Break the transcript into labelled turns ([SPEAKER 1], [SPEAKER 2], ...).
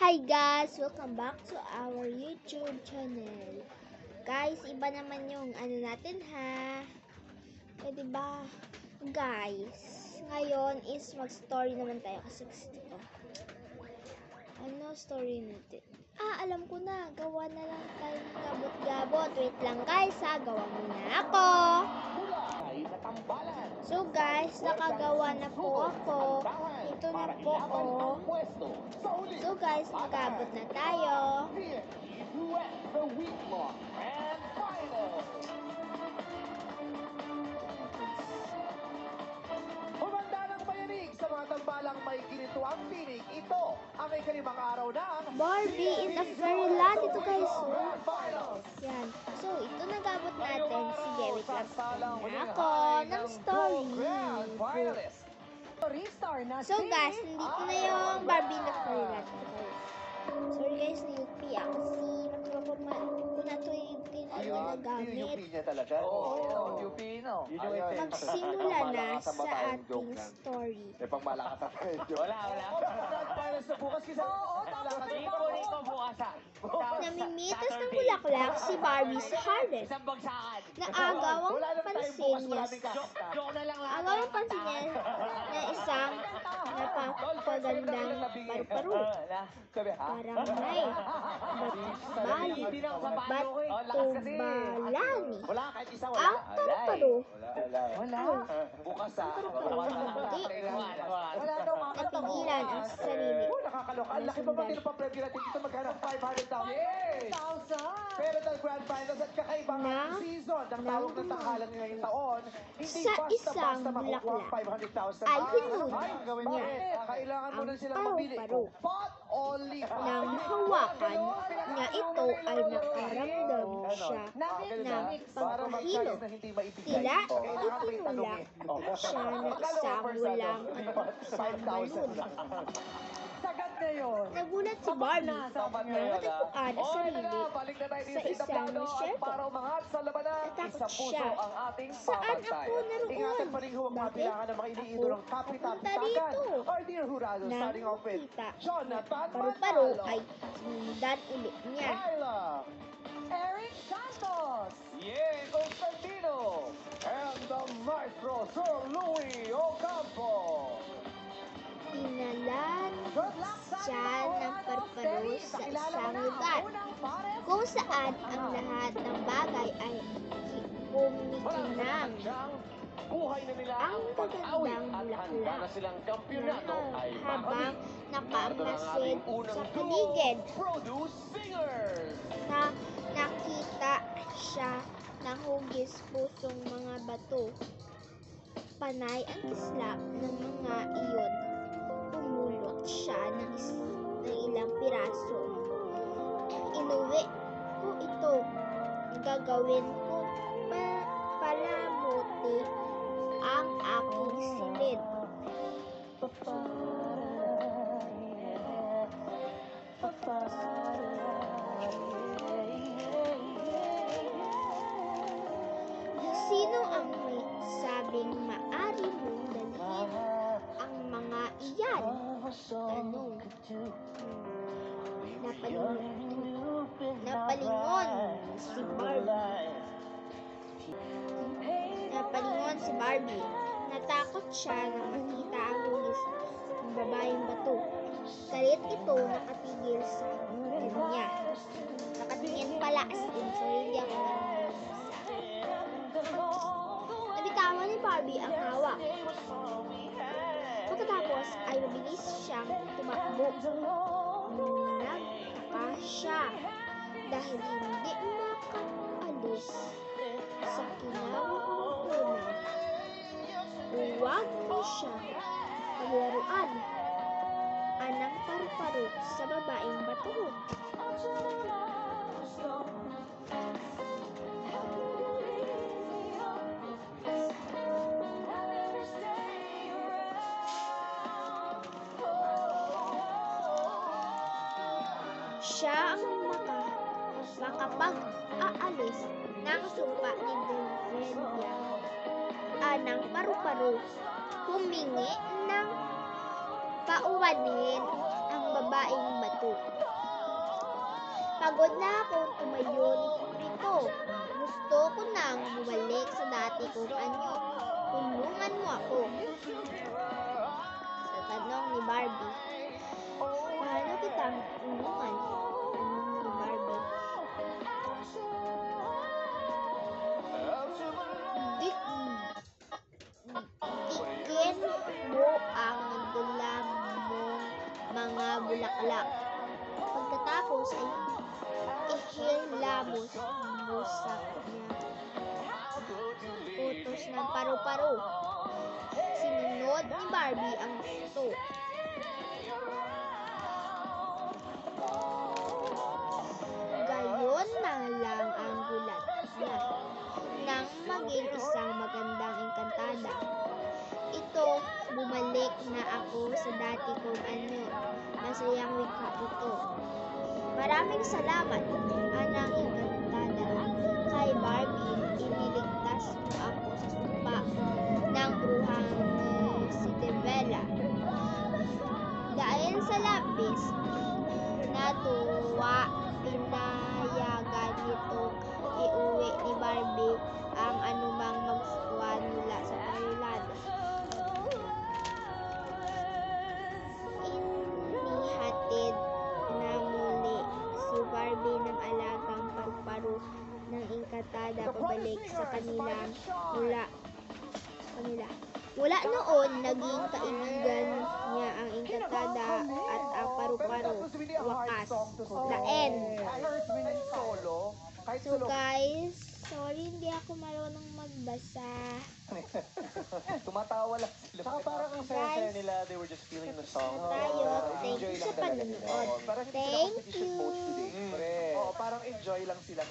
[SPEAKER 1] Hi guys! Welcome back to our YouTube channel. Guys, iba naman yung natin ha. Diba? Guys, ngayon is mag-story naman tayo kasi gusto ko. Ano story natin? Alam ko na. Gawa na lang tayo ng gabot-gabot. Wait lang guys ha. Gawa muna ako. So guys, nakagawa na po ako. Ito na po oh. So guys, mag-abot na tayo.
[SPEAKER 2] Humanda ng payanig sa mga tambalang may ginito ang tinig. Ito ang ikalimang araw ng
[SPEAKER 1] Barbie in a Fairyland. Ito guys. Yan. So, ito nag-abot natin. Sige, wait lang. Ako ng story. So guys, nandito na yung Barbie in a Fairyland. Sorry guys, na-UP ako. Kung na ito yung ginagamit.
[SPEAKER 2] Yung niya talaga?
[SPEAKER 3] Oo, UP no.
[SPEAKER 1] Magsimula na sa ating story.
[SPEAKER 2] May pangmalakas sa tayo.
[SPEAKER 3] Wala.
[SPEAKER 2] Finals na bukas kasi.
[SPEAKER 3] Dito bukas ha.
[SPEAKER 1] Namimitas ng bulaklak si Barbie sa harvest.
[SPEAKER 3] Isang bagsakan.
[SPEAKER 1] Naagawang pansin niya.
[SPEAKER 3] Joke na lang lahat.
[SPEAKER 1] Agawang pansin niya na isang napapagandang paru-paro. Parang may batubalani.
[SPEAKER 2] Wala, kahit isa
[SPEAKER 1] Ang
[SPEAKER 2] wala.
[SPEAKER 1] paru-paro.
[SPEAKER 2] Wala. Bukas ha.
[SPEAKER 1] Napigilan ang sarili.
[SPEAKER 2] Nakakaloka. Ang laki pa ba pinapaprebyo natin dito maghanap 500,000? Pero dahil Grand Finals at kakaibang season ng tawag ng tanghalan ngayong taon, hindi
[SPEAKER 1] Sa
[SPEAKER 2] basta-basta
[SPEAKER 1] isang
[SPEAKER 2] makukuha ang
[SPEAKER 1] bulaklak
[SPEAKER 2] 500,000.
[SPEAKER 1] ay hinuli
[SPEAKER 2] niya
[SPEAKER 1] ang
[SPEAKER 2] kailangan mo na silang mabili.
[SPEAKER 1] paru-paro.
[SPEAKER 2] But only
[SPEAKER 1] Nang hawakan nga ito ay nakaramdam siya ng pagkahilo. Tila itinulak siya ng isang walang isang balon.
[SPEAKER 3] Sagat na yun.
[SPEAKER 1] Nagulat si Barbie na matagpuan ang sarili sa isang shelter. Natakot siya. Saan ako naroon? Bakit? Punta rito. Nang makita paru-paro ay sinundan ulit niya.
[SPEAKER 2] Eric Santos! Yeah, Constantino! And the maestro, Sir Louis Ocampo!
[SPEAKER 1] Inalan siya ng paru-paro sa isang lugar kung saan ang lahat ng bagay ay kumikinang. Ang magandang bulaklak habang nakamasid sa paligid na nakita siya ng hugis pusong mga bato. Panay ang islap ng mga iyon. Pumulot siya ng ilang piraso. Inuwi ko ito. Gagawin ko palamuti ang aking silid. Sino ang may sabing maari mong dalhin ang mga iyan? Tanong. Napalingon si Barbie. Natakot siya nang makita ang hugis ng babaeng bato. Galit ito nakatigil sa kanya. Nakatingin pala as in, so hindi ako nabitawan ni Barbie ang hawak. Pagkatapos ay mabilis siyang tumakbo. Nagtaka siya dahil hindi makaalis sa kinabubunan. Huwag mo siya paglaruan. Anang paru-paro sa babaeng batuhog. Siya ang makapag-aalis ng sumpa ni Delphenia. Anang paru-paro humingi ng pauwanin ang babaeng bato. Pagod na akong tumayo ni Pito. Gusto ko nang bumalik sa dati kong anyo. Tulungan mo ako. Sa tanong ni Barbie. Paano kita tulungan? Tanong ni Barbie. Tikin mo ang dula mong mga bulaklak. Pagkatapos ay ihilamos mo sa kanya. Utos ng paru-paro. Sinunod ni Barbie ang gusto. Gayon na lang ang gulat niya nang maging isang magandang engkantada. Ito, bumalik na ako sa dati kong anyo. Masayang wika ito. Maraming salamat, anang engkantada. Kay Barbie, iniligtas mo ako sa sumpa ng bruhang si Devella. Dahil sa lapis, natuwa, pinayagan nitong iuwi ni Barbie ang anumang magustuhan mula sa parilado. Inihatid na muli si Barbie ng alagang paru-paro ng engkantada pabalik sa kanila. Mula noon, naging kaibigan niya ang engkantada at ang paru-paro. Wakas. The end.
[SPEAKER 2] Solo. Kahit
[SPEAKER 1] So
[SPEAKER 2] solo.
[SPEAKER 1] guys, sorry hindi ako marunong magbasa.
[SPEAKER 3] Tumatawa lang sila.
[SPEAKER 4] Saka parang ang saya-saya nila, they were just feeling the song.
[SPEAKER 1] Na tayo. Thank you sa panonood.
[SPEAKER 2] Parang hindi sila
[SPEAKER 1] Thank
[SPEAKER 2] competition
[SPEAKER 1] you.
[SPEAKER 2] coach today. Oo, parang enjoy lang sila